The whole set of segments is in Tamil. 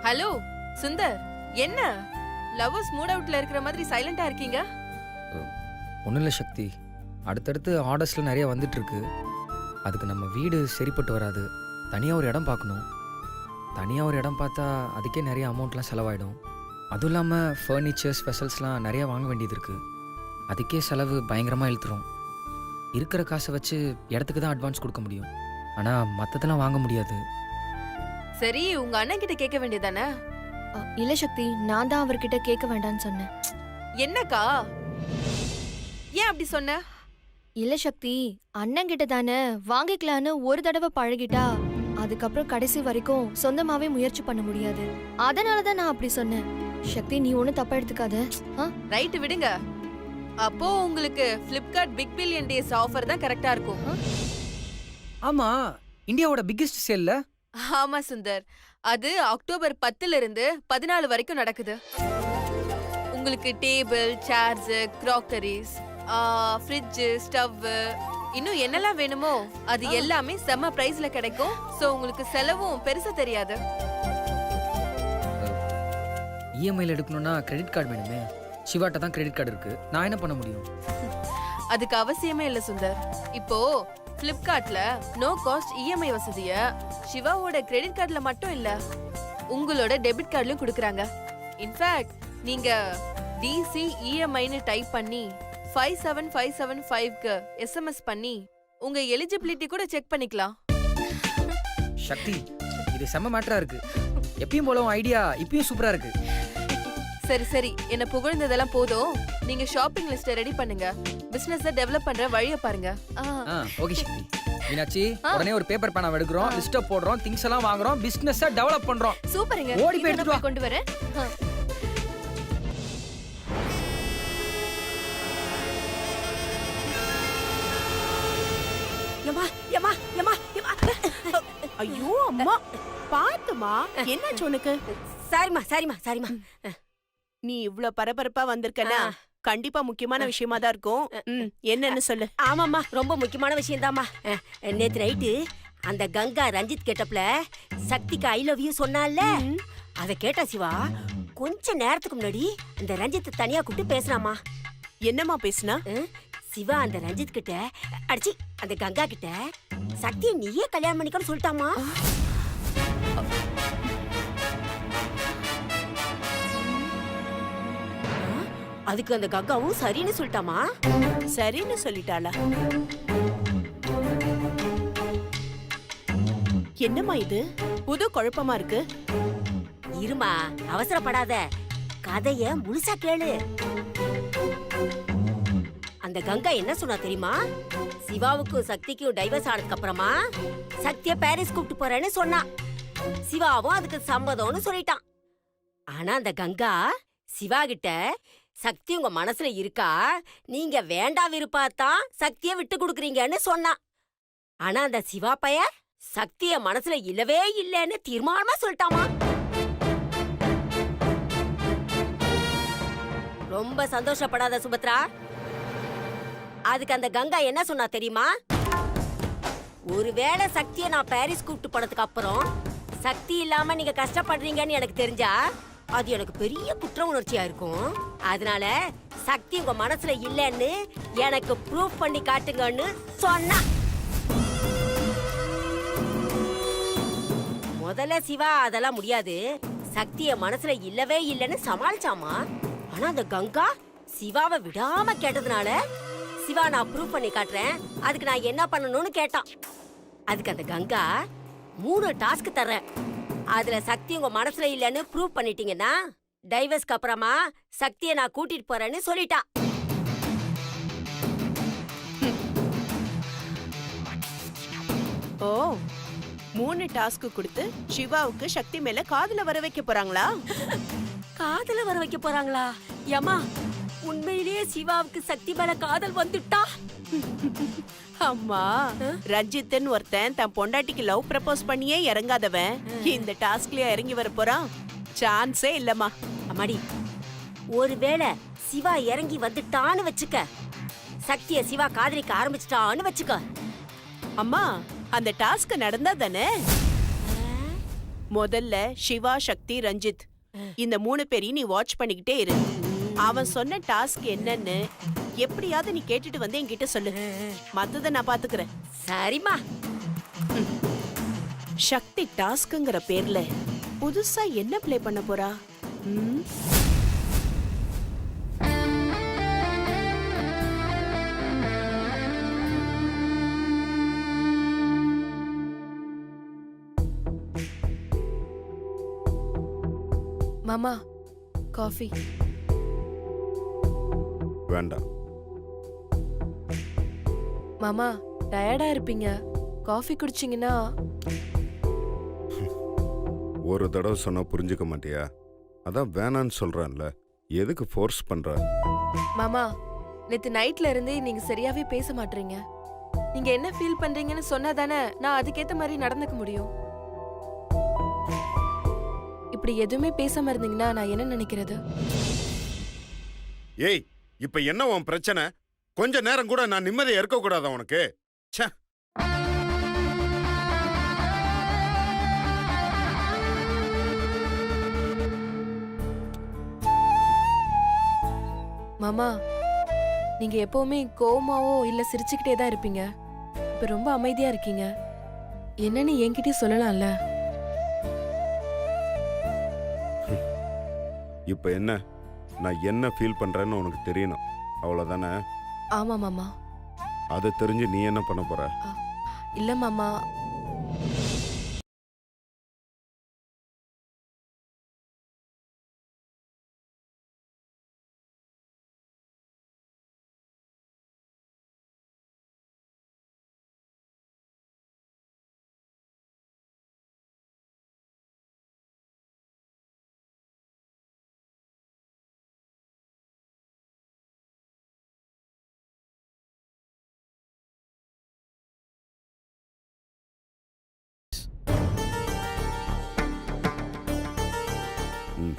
ஹலோ சுந்தர், என்ன லவ்வர்ஸ் மூட் அவுட்ல இருக்கிற மாதிரி சைலண்டா இருக்கீங்க? ஒன்றும் இல்லை சக்தி, அடுத்தடுத்து ஆர்டர்ஸில் நிறைய வந்துட்டு இருக்கு. அதுக்கு நம்ம வீடு சரிப்பட்டு வராது. தனியாக ஒரு இடம் பார்க்கணும். தனியாக ஒரு இடம் பார்த்தா அதுக்கே நிறைய அமௌண்ட்லாம் செலவாயிடும். அதுவும் இல்லாமல் ஃபர்னிச்சர்ஸ் ஸ்பெஷல்ஸ்லாம் நிறையா வாங்க வேண்டியது இருக்குது. அதுக்கே செலவு பயங்கரமாக இழுத்துரும். இருக்கிற காசை வச்சு இடத்துக்கு தான் அட்வான்ஸ் கொடுக்க முடியும், ஆனால் மற்றதெல்லாம் வாங்க முடியாது. சரி, உங்க அண்ணன் கிட்ட கேட்க வேண்டியதானே? இல்ல சக்தி, நான் தான் அவர்கிட்ட கேட்க வேண்டாம்னு சொன்னேன். என்னக்கா, ஏன் அப்படி சொன்ன? இல்ல சக்தி, அண்ணன் கிட்ட தானே வாங்கிக்கலான்னு ஒரு தடவை பழகிட்டா அதுக்கப்புறம் கடைசி வரைக்கும் சொந்தமாவே முயற்சி பண்ண முடியாது. அதனாலதான் நான் அப்படி சொன்னேன். சக்தி, நீ ஒன்னும் தப்பா எடுத்துக்காத. ரைட், விடுங்க. அப்போ உங்களுக்கு Flipkart big billion days offer தான் கரெக்டா இருக்கும். ஆமாம், இந்தியாவோட பிக்கெஸ்ட் சேல்ல. ஆமா சுந்தர், அது அக்டோபர் 10ல இருந்து 14 வரைக்கும் நடக்குது. உங்களுக்கு டேபிள், சேர்ஸ், கிராக்கரிஸ், ஃப்ரிட்ஜ், ஸ்டவ், இன்னும் என்னெல்லாம் வேணுமோ அது எல்லாமே செம்ம பிரைஸ்ல கிடைக்கும். சோ உங்களுக்கு செலவும் பெருசா தெரியாது. இஎம்ஐல எடுக்கணும்னா கிரெடிட் கார்டு வேணுமே. சிவாட்ட தான் கிரெடிட் கார்டு இருக்கு, நான் என்ன பண்ண முடியும்? அதுக்கு அவசியமே இல்ல சுந்தர். இப்போ Flipkartல நோ காஸ்ட் இஎம்ஐ வசதிய சிவாவோட கிரெடிட் கார்டுல மட்டும் இல்ல, உங்களோட டெபிட் கார்டுலயும் கொடுக்கறாங்க. இன்ஃபேக்ட் நீங்க டிசி இஎம்ஐன்னு டைப் பண்ணி 57575க்கு எஸ்எம்எஸ் பண்ணி உங்க எலிஜிபிலிட்டி கூட செக் பண்ணிக்கலாம். சக்தி, இது செம்ம மேட்டரா இருக்கு. எப்பயும் போல ஐடியா இப்பயும் சூப்பரா இருக்கு. சரி சரி, என்ன புகழ்ந்ததெல்லாம் போதும். நீங்க ஷாப்பிங் லிஸ்ட் ரெடி பண்ணுங்க. பிசினஸை டெவலப் பண்ற வழியை பாருங்க. ஓகே சக்தி. மீனாட்சி, உடனே ஒரு பேப்பர் பேனா எடுக்கிறோம், லிஸ்ட் போடுறோம், திங்ஸ் எல்லாம் வாங்குறோம், பிசினஸை டெவலப் பண்றோம். சூப்பருங்க. ஓடி போய் எடுத்து வா. கொண்டு வரேன். யம்மா யம்மா யம்மா யம்மா. ஐயோ அம்மா, பாத்துமா, என்னாச்சு உனக்கு? சரிம்மா சரிம்மா சரிம்மா. நீ இவ்ளோ பரபரப்பா வந்திருக்கனா கண்டிப்பா முக்கியமான விஷயமா தான் இருக்கும். என்னன்னு சொல்லு. ஆமாம்மா, ரொம்ப முக்கியமான விஷயம்தாம்மா. நேத்து நைட்டு அந்த கங்கா ரஞ்சித் கேட்டப்ல சக்திக்கு ஐ லவ் யூ சொன்னால, அத கேட்டா சிவா கொஞ்ச நேரத்துக்கு முன்னாடி அந்த ரஞ்சித் தனியா கூப்பிட்டு பேசினாமா. என்னம்மா பேசுனா? சிவா அந்த ரஞ்சித் கிட்ட அடிச்சி அந்த கங்கா கிட்ட சக்தியை நீயே கல்யாணம் பண்ணிக்கன்னு சொல்லிட்டாமா. அதுக்கு அந்த கங்காவும் சரின்னு சொல்லிட்டாமா. சரின்னு சொல்லிட்டாளா? என்னம்மா இது புது குழப்பமா இருக்கு? இருமா, அவசரப்படாத, கதைய முழுசா கேளு. அந்த கங்கா என்ன சொன்னா தெரியுமா? சிவாவுக்கும் சக்திக்கும் டைவர்ஸ் ஆனதுக்கு அப்புறமா சக்திய பாரிஸ் கூப்பிட்டு போறேன்னு சொன்னா. சிவாவும் அதுக்கு சம்மதம்னு சொல்லிட்டான். ஆனா அந்த கங்கா சிவா கிட்ட சக்தி உங்க மனசுல இருக்கா, நீங்க வேண்டா விருப்பாத்தான் சக்திய விட்டு கொடுக்குறீங்கன்னு சொன்னா. ஆனா அந்த சிவா பைய சக்திய மனசுல இல்லவே இல்லன்னு தீர்மானமா சொல்லிட்டாமா. ரொம்ப சந்தோஷப்படாத சுபத்ரா. அதுக்கு அந்த கங்கா என்ன சொன்னா தெரியுமா? ஒருவேளை சக்திய நான் பாரிஸ் கூப்பிட்டு போனதுக்கு அப்புறம் சக்தி இல்லாம நீங்க கஷ்டப்படுறீங்கன்னு எனக்கு தெரிஞ்சா அது எனக்கு பெரிய குற்ற உணர்ச்சியா இருக்கும். அதனால சக்தி உங்க மனசுல இல்லன்னு எனக்கு ப்ரூவ் பண்ணி காட்டுங்கன்னு சொன்னா. முதல்ல சிவா அதெல்லாம் முடியாது, சக்திய மனசுல இல்லவே இல்லன்னு சமாளிச்சாமா. ஆனா அந்த கங்கா சிவாவை விடாம கேட்டதுனால சிவா நான் ப்ரூவ் பண்ணி காட்டுறேன், அதுக்கு நான் என்ன பண்ணணும்னு கேட்டான். அதுக்கு அந்த கங்கா 3 டாஸ்க் தர்றேன், அதுல சக்தி உங்க மனசுல இல்லன்னு ப்ரூவ் பண்ணிட்டீங்கன்னா டைவர்ஸ்க்கு அப்புறமா சக்தியை நான் கூட்டிட்டு போறேன்னு சொல்லிட்டா. ஓ, 3 டாஸ்க் கொடுத்து சிவாவுக்கு சக்தி மேல காதல வர வைக்க போறாங்களா? காதல வர வைக்க போறாங்களா? ஏமா, உண்மையிலேயே சிவாவுக்கு சக்தி மேல காதல் வந்துட்டா? அம்மா, ரஞ்சித்னு ஒருத்தன் தன் பொண்டாட்டிக்கு லவ் ப்ரப்போஸ் பண்ணியே இறங்காதவன் இந்த டாஸ்க்லயா இறங்கி வர போறான்? சான்ஸே இல்லம்மா. அம்மாடி, ஒருவேளை சிவா இறங்கி வந்துட்டான்னு வச்சுக்க, சக்திய சிவா காதலிக்க ஆரம்பிச்சிட்டான்னு வச்சுக்க. அம்மா, அந்த டாஸ்க் நடந்தா தானே? முதல்ல சிவா, சக்தி, ரஞ்சித் இந்த 3 பேரையும் நீ வாட்ச் பண்ணிக்கிட்டே இரு. அவன் சொன்ன டாஸ்க் என்னன்னு எப்படியாவது நீ கேட்டுட்டு வந்து என்கிட்ட சொல்லு. மத்தத நான் பாத்துக்கிறேன். சரிம்மா. சக்தி டாஸ்க்ங்கிற பேர்ல புதுசா என்ன ப்ளே பண்ண போறா? ம்? மாமா காஃபி. வேண்டாம். மாமா டயர்டா இருப்பீங்க, காஃபி குடிச்சீங்கன்னா. ஒரு தடவை சொன்னா புரிஞ்சுக்க மாட்டியா? அதான் வேணான்னு சொல்றான்ல, எதுக்கு ஃபோர்ஸ் பண்ற? மாமா நேத்து நைட்ல இருந்து நீங்க சரியாவே பேச மாட்டீங்க. நீங்க என்ன ஃபீல் பண்றீங்கன்னு சொன்னா தானே நான் அதுக்கேத்த மாதிரி நடந்துக்க முடியும். இப்படி எதுவுமே பேசாம இருந்தீங்கன்னா நான் என்ன நினைக்கிறது? ஏய், இப்ப என்ன உன் பிரச்சனை? கொஞ்ச நேரம் கூட நான் நிம்மதியா இருக்க கூடாதா உனக்கு? ச்சே. மாமா நீங்க எப்பவுமே கோவமாவோ இல்ல சிரிச்சுக்கிட்டே தான் இருப்பீங்க. இப்ப ரொம்ப அமைதியா இருக்கீங்க. என்னன்னு என்கிட்டயே சொல்லலாம்ல. இப்ப என்ன? நான் என்ன ஃபீல் பண்றேன்னு உனக்கு தெரியணும், அவ்வளவுதானே? ஆமா மாமா. அதை தெரிஞ்சு நீ என்ன பண்ண போற? இல்ல மாமா. ம்.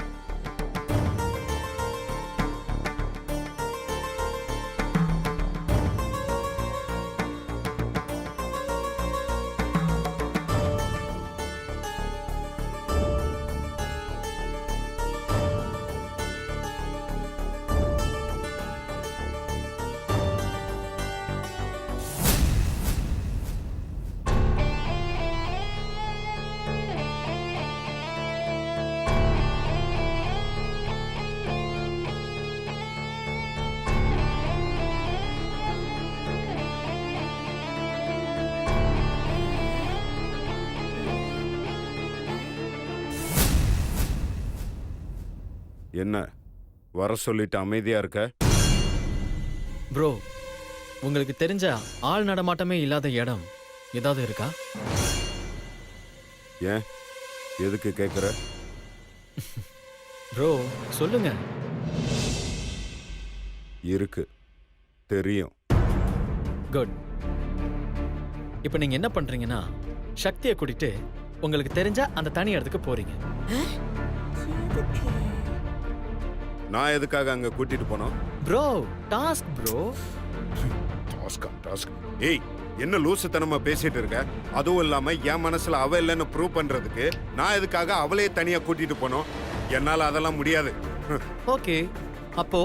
என்ன வர சொல்லிட்டு அமைதியா இருக்க? ப்ரோ, உங்களுக்கு தெரிஞ்ச ஆள் நடமாட்டமே இல்லாத இடம் ஏதாவது இருக்கா? ஏன், எதுக்கு கேக்குற? ப்ரோ சொல்லுங்க. இருக்கு, தெரியும். குட். இப்போ நீங்க என்ன பண்றீங்கன்னா, சக்தியை கூட்டிட்டு உங்களுக்கு தெரிஞ்ச அந்த தனி இடத்துக்கு போறீங்க. நான் எதுக்காக அங்க கூட்டிட்டு போனோம்? Bro task bro. டாஸ்க். ஏய், என்ன லூசுத்தனமா பேசிட்டு இருக்க? அதுவும் இல்லாம என் மனசுல அவ இல்லைன்னு ப்ரூவ் பண்றதுக்கு நான் எதுக்காக அவளையே தனியா கூட்டிட்டு போனோம்? என்னால அதெல்லாம் முடியாது. ஓகே, அப்போ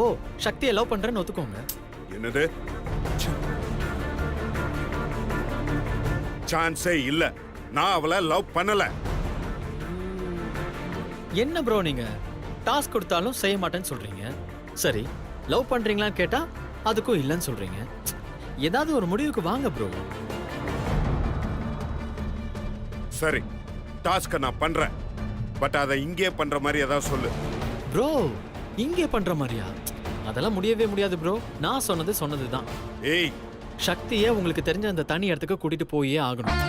சக்தியை லவ் பண்றேன்னு ஒத்துக்கோங்க. என்னது? சான்ஸே இல்ல. நான் அவளை லவ் பண்ணல. என்ன ப்ரோ நீங்க டாஸ்க் கொடுத்தாலும் செய்ய மாட்டேன்னு சொல்றீங்க. சரி, லவ் பண்றீங்களான்னு கேட்டா அதுக்கும் இல்லைன்னு சொல்றீங்க. ஏதாவது ஒரு முடிவுக்கு வாங்க ப்ரோ. சரி, டாஸ்க நான் பண்றேன். பட் அதை இங்கே பண்ற மாதிரி ஏதாவது சொல்லு. ப்ரோ இங்கே பண்ற மாதிரியா? அதெல்லாம் முடியவே முடியாது ப்ரோ. நான் சொன்னதுதான். ஏய், சக்தியை உங்களுக்கு தெரிஞ்ச அந்த தனி இடத்துக்கு கூட்டிட்டு போயே ஆகணும்.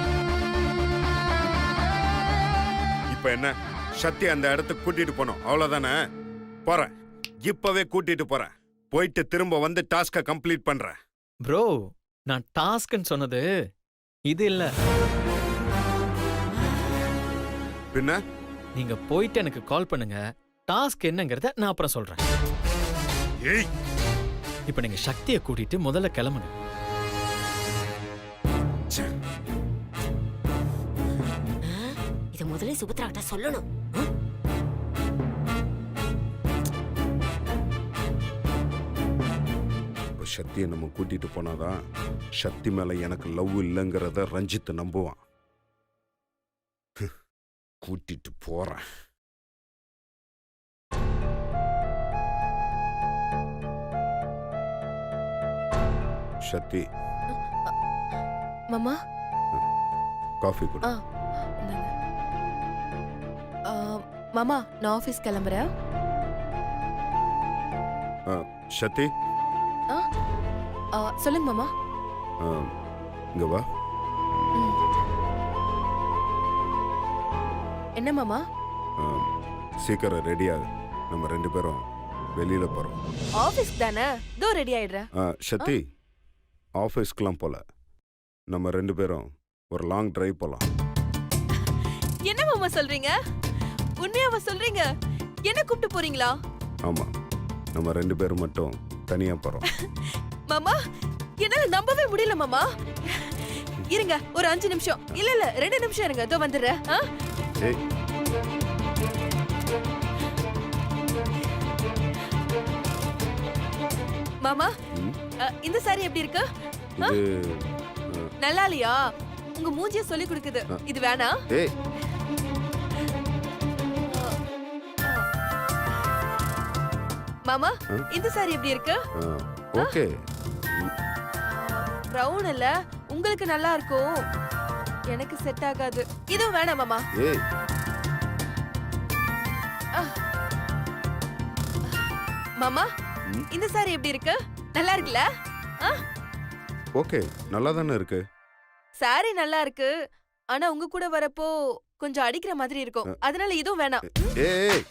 இப்ப என்ன? சக்தி அந்த இடத்துக்கு கூட்டிட்டு போனோம், அவ்வளவுதானே? போறேன், இப்பவே கூட்டிட்டு போறேன். போயிட்டு திரும்ப வந்து டாஸ்க கம்ப்ளீட் பண்றேன். ப்ரோ, நான் டாஸ்க்னு சொன்னது இது இல்ல. பின்ன? நீங்க போயிட்டு எனக்கு கால் பண்ணுங்க. டாஸ்க் என்னங்கறத நான் அப்புறம் சொல்றேன். ஏய், இப்ப நீங்க சக்தியை கூட்டிட்டு முதல்ல கிளம்புங்க. இத இத முதல்ல சுபத்ரா கிட்ட சொல்லணும். இப்ப சக்தியை நம்ம கூட்டிட்டு போனாதான் சக்தி மேல எனக்கு லவ் இல்லைங்கிறத ரஞ்சித் நம்புவான். கூட்டிட்டு போறேன். சக்தி, மாமா காஃபி கொடு. இந்தாங்க. மாமா நான் ஆபீஸ் கிளம்புறேன். சக்தி, சொல்லுங்க மாமா. இங்க வா. என்ன மாமா? சீக்கிரம் ரெடி ஆகு. நம்ம 2 பேரும் வெளியில போறோம். ஆபீஸ் தானே, தோ ரெடி ஆயிடுறேன். சக்தி, ஆஃபீஸ்க்குலாம் போல. நம்ம 2 பேரும் ஒரு லாங் டிரைவ் போலாம். என்ன மாமா சொல்றீங்க? உண்மையாவா சொல்றீங்க? என்ன கூப்பிட்டு போறீங்களா? ஆமா, நம்ம 2 பேரும் மட்டும் தனியா போறோம். மாமா என்னால நம்பவே முடியல மாமா. இருங்க ஒரு 5 நிமிஷம். இல்ல 2 நிமிஷம் இருங்க, இதோ வந்துடுறேன். ஏய், மாமா இந்த சாரி எப்படி இருக்கு? இது நல்லா இல்லையா? உங்க மூஞ்சிய சொல்லி கொடுக்குது. இது வேணா? ஏய், மாமா இந்த சாரி எப்படி இருக்கு? ஓகே. பிரவுன் இல்ல, உங்களுக்கு நல்லா இருக்கும். எனக்கு செட் ஆகாது. இதுவும் வேணாம் மாமா. ஏய், மாமா இந்த சாரி எப்படி இருக்கு? நல்லா இருக்குல்ல? ஓகே, நல்லா தானே இருக்கு. சாரி நல்லா இருக்கு, ஆனா உங்க கூட வரப்போ கொஞ்சம் அடிக்கிற மாதிரி இருக்கும். அதனால இதுவும் வேணாம். ஏய்,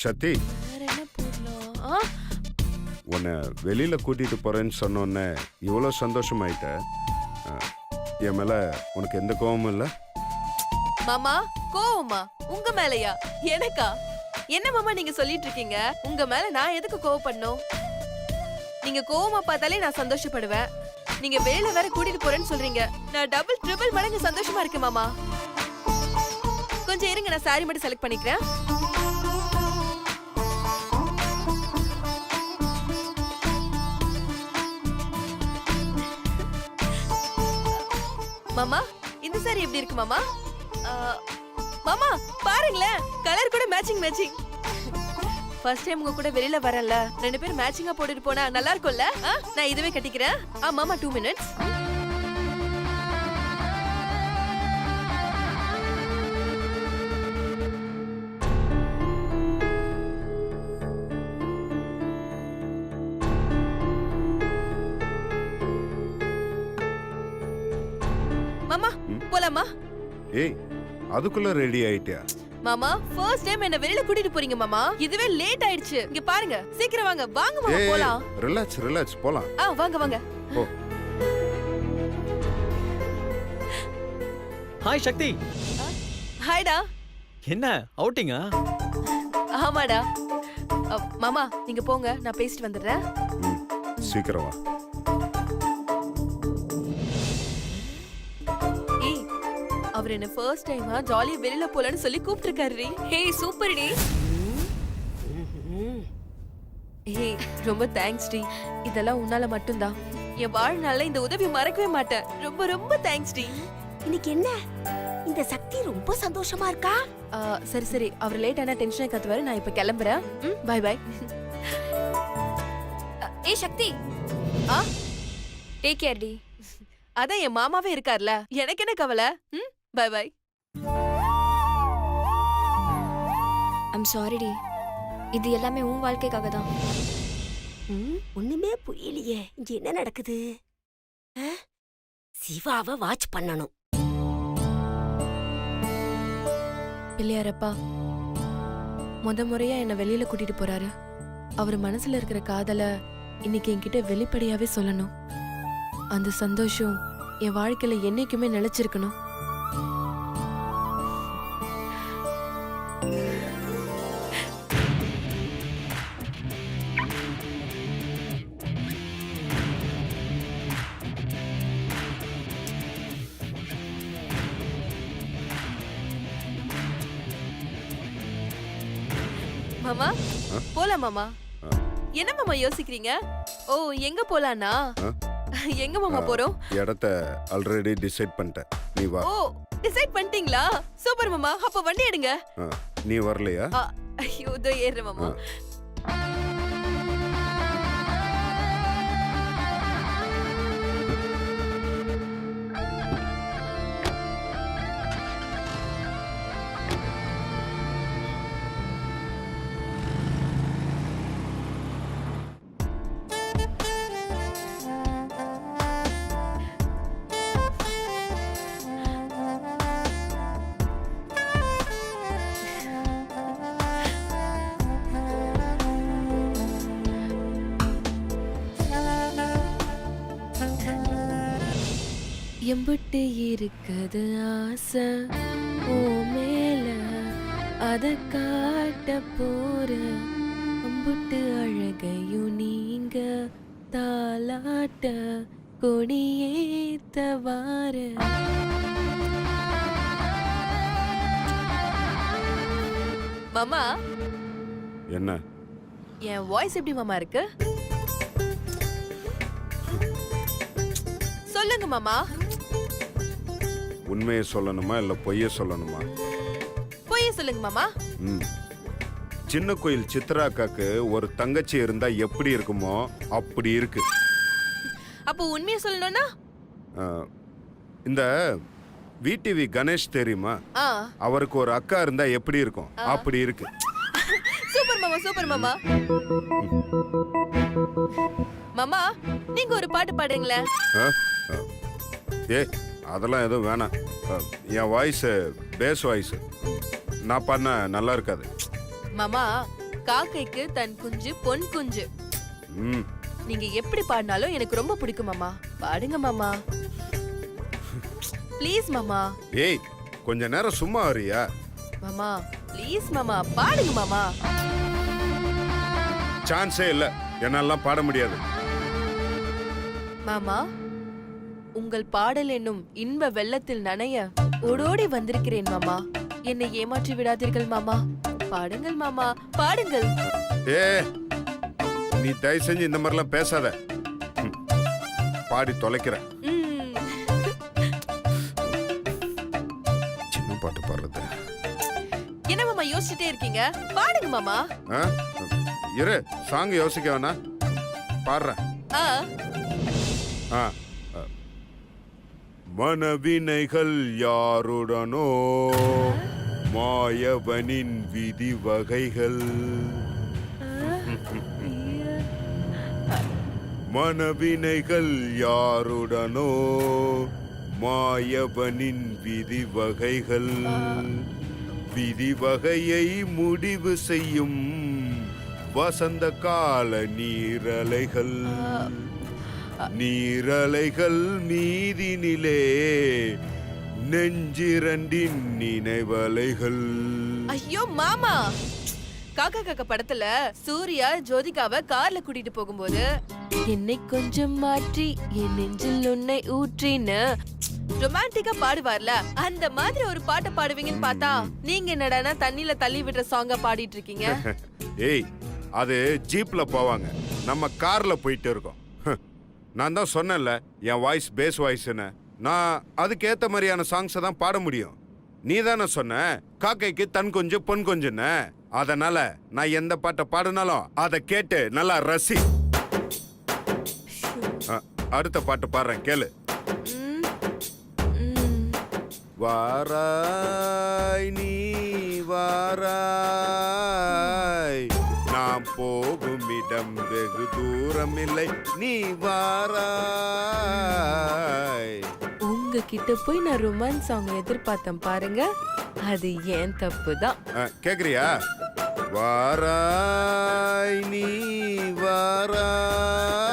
சக்தி, வேற என்ன போடலாம்? உன்னை வெளியில கூட்டிட்டு போறேன்னு சொன்னோன்னே இவ்வளோ சந்தோஷமாயிட்ட. என் மேல உனக்கு எந்த கோவமும் இல்லை? மாமா கோவமா? உங்க மேலயா? எனக்கா? என்ன மாமா நீங்க சொல்லிட்டு இருக்கீங்க? உங்க மேல நான் எதுக்கு கோவப்படணும்? நீங்க கோவமா பார்த்தாலே நான் சந்தோஷப்படுவேன். நீங்க வேலை வேற கூட்டிட்டு போறேன்னு சொல்றீங்க. நான் டபுள் ட்ரிபிள் மடங்கு சந்தோஷமா இருக்கேன் மாமா. கொஞ்சம் இருங்க, நான் சாரி மட்டும் செலக்ட் பண்ணிக்கிறேன். மாமா இந்த சாரி எப்படி இருக்கு மாமா? மாமா பாருங்களேன், கலர் கூட மேட்சிங் மேட்சிங். ஃபர்ஸ்ட் டைம் உங்க கூட வெளியில வரேன்ல, 2 பேரும் மேட்சிங்கா போட்டுட்டு போனா நல்லா இருக்கும்ல? நான் இதுவே கட்டிக்கிறேன். மாமா 2 மினிட்ஸ். மாமா போலாமா? ஏய், அதுக்குள்ள ரெடி ஆயிட்டியா? மாமா ஃபர்ஸ்ட் டைம் என்ன வெளியில கூட்டிட்டு போறீங்க மாமா. இதுவே லேட் ஆயிடுச்சு. இங்க பாருங்க, சீக்கிரம் வாங்க. வாங்க மாமா போலாம். ரிலாக்ஸ் போலாம். வாங்க வாங்க. போ. ஹாய் சக்தி. ஹாய்டா. என்ன அவுட்டிங்கா? ஆமாடா. மாமா நீங்க போங்க, நான் பேசிட்டு வந்துடுறேன். சீக்கிரம் வா. ஏய், அவர் என்ன ஃபர்ஸ்ட் டைமா ஜாலியா வெளியில போலான்னு சொல்லி கூப்பிட்டிருக்காரு. ஹே சூப்பர் டி. ஏய் ரொம்ப தேங்க்ஸ் டி. இதெல்லாம் உன்னால மட்டும்தான். என் வாழ்நாள்ல இந்த உதவி மறக்கவே மாட்டேன். ரொம்ப ரொம்ப தேங்க்ஸ் டி. இன்னைக்கு என்ன இந்த சக்தி ரொம்ப சந்தோஷமா இருக்கா? சரி சரி, அவர் லேட் ஆனா டென்ஷன் கத்துவாரு. நான் இப்ப கிளம்புறேன். Bye bye. ஏய் சக்தி, டேக் கேர் டி. அதான் என் மாமாவே இருக்கார்ல, எனக்கு என்ன கவலை. Bye bye. ஐம் சாரி டி. இது எல்லாமே உன் வாழ்க்கைக்காக தான். ஒண்ணுமே புரியலையே, இங்க என்ன நடக்குது? சிவாவை வாட்ச் பண்ணணும். பிள்ளையாரப்பா, முறையா என்ன வெளியில கூட்டிட்டு போறாரு. அவர் மனசுல இருக்கிற காதல இன்னைக்கு என்கிட்ட வெளிப்படையாவே சொல்லணும். அந்த சந்தோஷம் என் வாழ்க்கையில என்னைக்குமே நிலைச்சிருக்கணும். மாமா ஆ? போலாம் மாமா. ஆ. என்ன மாமா யோசிக்கிறீங்க? ஓ எங்க போலானா? ஆ? எங்க மாமா போறோம்? இடத்த ஆல்ரெடி டிசைட் பண்ணிட்டேன், நீ வா. ஓ டிசைட் பண்ணிட்டீங்களா? சூப்பர் மாமா. அப்ப வண்டி எடுங்க. ஆ, நீ வரலையா? ஐயோ இதோ ஏறுறேன் மாமா. எம்புட்டு இருக்குது ஆசை ஓ மேல அத காட்ட போற அம்புட்டு அழகையும் நீங்க தாலாட்ட கொடியேத்த வார. மாமா என்ன? என் வாய்ஸ் எப்படி மாமா இருக்கு? சொல்லுங்க மாமா. உண்மையை சொல்லணுமா இல்ல பொய்ய சொல்லணுமா? பொய்ய சொல்லுங்க மாமா. ம். சின்ன கோயில் சித்ராக்காக்கு ஒரு தங்கச்சி இருந்தா எப்படி இருக்குமோ அப்படி இருக்கு. அப்போ உண்மையை சொல்லணும்னா? ஆ, இந்த விடிவி கணேஷ் தெரியுமா? ஆ அவருக்கு ஒரு அக்கா இருந்தா எப்படி இருக்கும் அப்படி இருக்கு. சூப்பர் மாமா சூப்பர் மாமா. மாமா நீங்க ஒரு பாட்டு பாடுங்களேன். ஆ? ஆ. ஏய் அதெல்லாம் எதுவும் வேணாம். என் வாய்ஸ் பேஸ் வாய்ஸ், நான் பண்ண நல்லா இருக்காது. மாமா காக்கைக்கு தன் குஞ்சு பொன் குஞ்சு. ம். நீங்க எப்படி பாடினாலும் எனக்கு ரொம்ப பிடிக்கும் மாமா. பாடுங்க மாமா ப்ளீஸ் மாமா. ஏய் கொஞ்ச நேரம் சும்மா வரியா? மாமா ப்ளீஸ் மாமா பாடுங்க மாமா. சான்ஸே இல்ல, என்னெல்லாம் பாட முடியாது. மாமா உங்கள் பாடல் என்னும் இன்ப வெள்ளத்தில் நனைய ஓடோடி வந்திருக்கிறேன் மாமா. என்னை ஏமாற்றி விடாதீர்கள் மாமா. பாடுங்கள் மாமா பாடுங்கள். ஏ நீ தயவு செஞ்சு இந்த மாதிரிலாம் பேசாத. ம். பாடி தொலைக்கிற. ம். சின்ன பாட்டு பாடுறது. என்ன மாமா யோசிச்சுட்டே இருக்கீங்க? பாடுங்க மாமா. ஆ? இரு, சாங் யோசிக்க வேணா, பாடுறேன். ஆ ஆ. மனவினைகள் யாருடனோ மாயவனின் விதி வகைகள். மனவினைகள் யாருடனோ மாயவனின் விதி வகைகள். விதி வகையை முடிவு செய்யும் வசந்த கால நீரலைகள். நீரலைகள் மீதினிலே நெஞ்சிரண்டின் நினைவலைகள். ஐயோ மாமா, காக்கா காக்கா படத்துல சூர்யா ஜோதிகாவை கார்ல கூட்டிட்டு போகும்போது என்னை கொஞ்சம் மாற்றி என் நெஞ்சில் உன்னை ஊற்றின்னு ரொமான்டிக்கா பாடுவார்ல, அந்த மாதிரி ஒரு பாட்டை பாடுவீங்கன்னு பார்த்தா நீங்க என்னடானா தண்ணில தள்ளி விடுற சாங்க பாடிட்டு இருக்கீங்க. ஏய் அது ஜீப்ல போவாங்க, நம்ம கார்ல போயிட்டு இருக்கோம். நான் தான் சொன்னேன்ல என் வாய்ஸ் பேஸ் வாய்ஸ்னு. நான் அதுக்கேத்த மாதிரியான சாங்ஸை தான் பாட முடியும். நீ தானே சொன்ன காக்கைக்கு தன் கொஞ்சம் பொன் கொஞ்சன்னு. அதனால நான் எந்த பாட்டை பாடினாலும் அதை கேட்டு நல்லா ரசி. அடுத்த பாட்டு பாடுறேன் கேளு. வாராய் நீ வாராய், நாம் போகும் இடம் வெகு தூரம் இல்லை, நீ வாராய். உங்ககிட்ட போய் நான் ரொமான்ஸ் சாங் எதிர்பார்த்தேன் பாருங்க, அது ஏன் தப்பு தான். கேக்குறியா? வாராய் நீ வாராய்,